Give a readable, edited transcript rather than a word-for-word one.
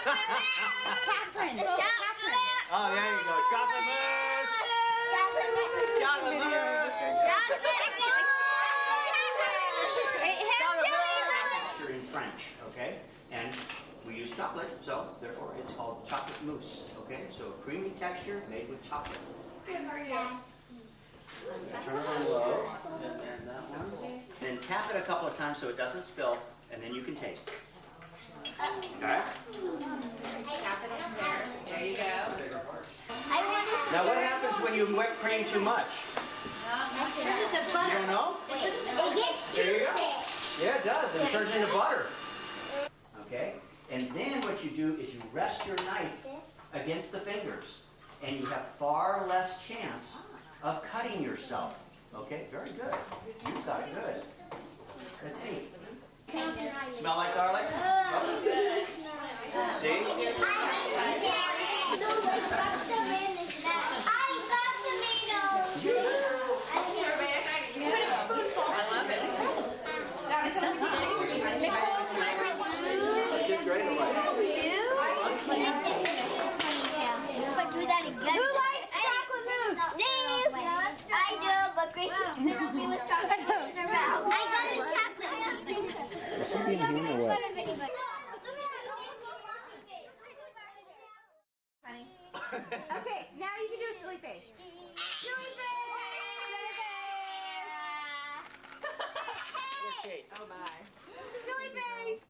Catherine. Oh, there you go. Chocolate mousse. Chocolate mousse. Chocolate in French, okay? And we use chocolate, so therefore it's called chocolate mousse, okay? So creamy texture made with chocolate. Good, how are you? Turn it on low, and then that one. Then tap it a couple of times so it doesn't spill, and then you can taste it. Okay? Tap it on there. There you go. Now what happens when you whip cream too much? You don't know? It gets There you too go. thick. Yeah, it does, and it turns into butter. Okay? And then what you do is you rest your knife against the fingers, and you have far less chance of cutting yourself. Okay? Very good. You got it good. Let's see. Smell like garlic? Oh. See? It's great. If I do that again. Who likes chocolate mousse? I do, but Grace is filling me with chocolate mousse in her mouth. I got a chocolate mousse. Is she being mean or what? Honey. Okay, now you can do a silly face. Silly face! Okay. Oh my. Silly face!